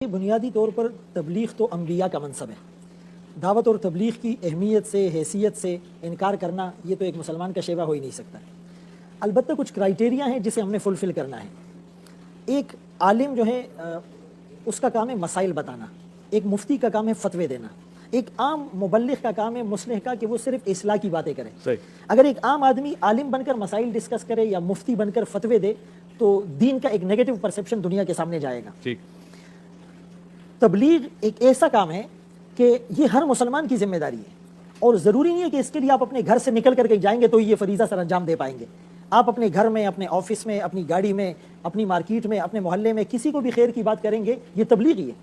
بنیادی طور پر تبلیغ تو انبیاء کا منصب ہے. دعوت اور تبلیغ کی اہمیت سے حیثیت سے انکار کرنا یہ تو ایک مسلمان کا شیوہ ہو ہی نہیں سکتا. البتہ کچھ کرائٹیریا ہیں جسے ہم نے فلفل کرنا ہے. ایک عالم جو ہے اس کا کام ہے مسائل بتانا، ایک مفتی کا کام ہے فتوے دینا، ایک عام مبلغ کا کام ہے مصلح کا کہ وہ صرف اصلاح کی باتیں کرے. اگر ایک عام آدمی عالم بن کر مسائل ڈسکس کرے یا مفتی بن کر فتوے دے تو دین کا ایک نیگیٹو پرسپشن دنیا کے سامنے جائے گا. تبلیغ ایک ایسا کام ہے کہ یہ ہر مسلمان کی ذمہ داری ہے، اور ضروری نہیں ہے کہ اس کے لیے آپ اپنے گھر سے نکل کر کے جائیں گے تو یہ فریضہ سر انجام دے پائیں گے. آپ اپنے گھر میں، اپنے آفس میں، اپنی گاڑی میں، اپنی مارکیٹ میں، اپنے محلے میں کسی کو بھی خیر کی بات کریں گے، یہ تبلیغ ہی ہے.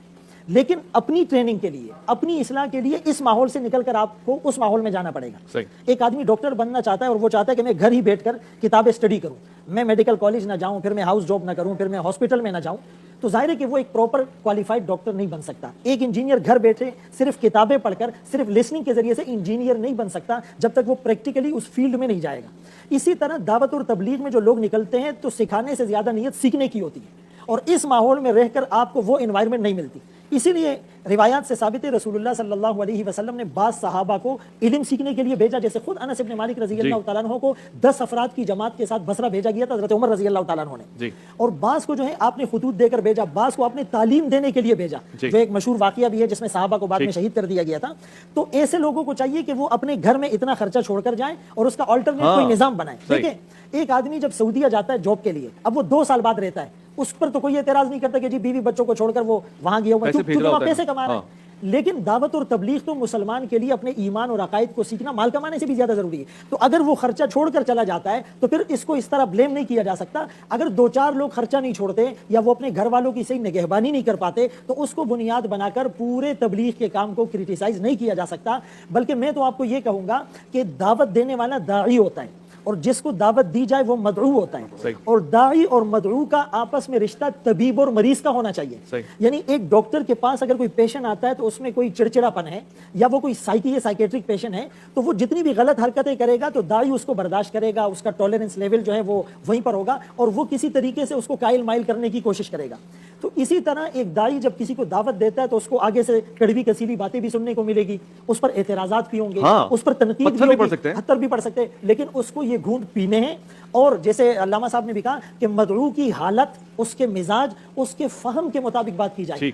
لیکن اپنی ٹریننگ کے لیے، اپنی اصلاح کے لیے اس ماحول سے نکل کر آپ کو اس ماحول میں جانا پڑے گا. ایک آدمی ڈاکٹر بننا چاہتا ہے اور وہ چاہتا ہے کہ میں گھر ہی بیٹھ کر کتابیں اسٹڈی کروں، میں میڈیکل کالج نہ جاؤں، پھر میں ہاؤس جاب نہ کروں، پھر میں ہاسپٹل میں نہ جاؤں، تو ظاہر ہے کہ وہ ایک پراپر کوالیفائڈ ڈاکٹر نہیں بن سکتا. ایک انجینئر گھر بیٹھے صرف کتابیں پڑھ کر، صرف لسننگ کے ذریعے سے انجینئر نہیں بن سکتا جب تک وہ پریکٹیکلی اس فیلڈ میں نہیں جائے گا. اسی طرح دعوت اور تبلیغ میں جو لوگ نکلتے ہیں تو سکھانے سے زیادہ نیت سیکھنے کی ہوتی ہے، اور اس ماحول میں رہ کر آپ کو وہ انوائرمنٹ نہیں ملتی. اسی لیے روایات سے ثابت ہے رسول اللہ صلی اللہ علیہ وسلم نے بعض صحابہ کو علم سیکھنے کے لیے بھیجا، جیسے خود انس بن مالک رضی اللہ تعالیٰ عنہ کو 10 افراد کی جماعت کے ساتھ بصرہ بھیجا گیا تھا حضرت عمر رضی اللہ تعالیٰ عنہ نے. اور بعض کو جو ہے آپ نے خطوط دے کر بھیجا، بعض کو آپ نے تعلیم دینے کے لیے بھیجا، جو ایک مشہور واقعہ بھی ہے جس میں صحابہ کو بعد میں شہید کر دیا گیا تھا. تو ایسے لوگوں کو چاہیے کہ وہ اپنے گھر میں اتنا خرچہ چھوڑ کر جائیں اور اس کا آلٹرنیٹ کوئی نظام بنائیں. دیکھیں ایک آدمی جب سعودیہ جاتا ہے جاب کے لیے، اب وہ 2 سال بعد رہتا ہے، اس پر تو کوئی اعتراض نہیں کرتا کہ جی بیوی بچوں کو چھوڑ کر وہ وہاں گیا ہوا ہے، پیسے کما رہا ہے. لیکن دعوت اور تبلیغ تو مسلمان کے لیے اپنے ایمان اور عقائد کو سیکھنا مال کمانے سے بھی زیادہ ضروری ہے. تو اگر وہ خرچہ چھوڑ کر چلا جاتا ہے تو پھر اس کو اس طرح بلیم نہیں کیا جا سکتا. اگر 2-4 لوگ خرچہ نہیں چھوڑتے یا وہ اپنے گھر والوں کی صحیح نگہبانی نہیں کر پاتے تو اس کو بنیاد بنا کر پورے تبلیغ کے کام کو کرٹیسائز نہیں کیا جا سکتا. بلکہ میں تو آپ کو یہ کہوں گا کہ دعوت دینے والا داعی ہوتا ہے، اور جس کو دعوت دی جائے وہ مدعو ہوتا ہے. اور داعی اور مدعو کا آپس میں رشتہ طبیب اور مریض کا ہونا چاہیے. یعنی ایک ڈاکٹر کے پاس اگر کوئی پیشنٹ آتا ہے تو اس میں کوئی چڑچڑا پن ہے یا وہ کوئی سائیکیٹرک پیشنٹ ہے تو وہ جتنی بھی غلط حرکتیں کرے گا تو داعی اس کو برداشت کرے گا، اس کا ٹالرنس لیول جو ہے وہ وہیں پر ہوگا، اور وہ کسی طریقے سے اس کو قائل مائل کرنے کی کوشش کرے گا. تو اسی طرح ایک داعی جب کسی کو دعوت دیتا ہے تو اس کو آگے سے کڑوی کسیلی باتیں بھی سننے کو ملے گی، اس پر اعتراضات بھی ہوں گے، اس پر تنقید بھی ہوگی، پتھر بھی پڑ سکتے ہیں، لیکن اس کو یہ گھونٹ پینے ہیں. اور جیسے علامہ صاحب نے بھی کہا کہ مدعو کی حالت، اس کے مزاج، اس کے فہم کے مطابق بات کی جائے.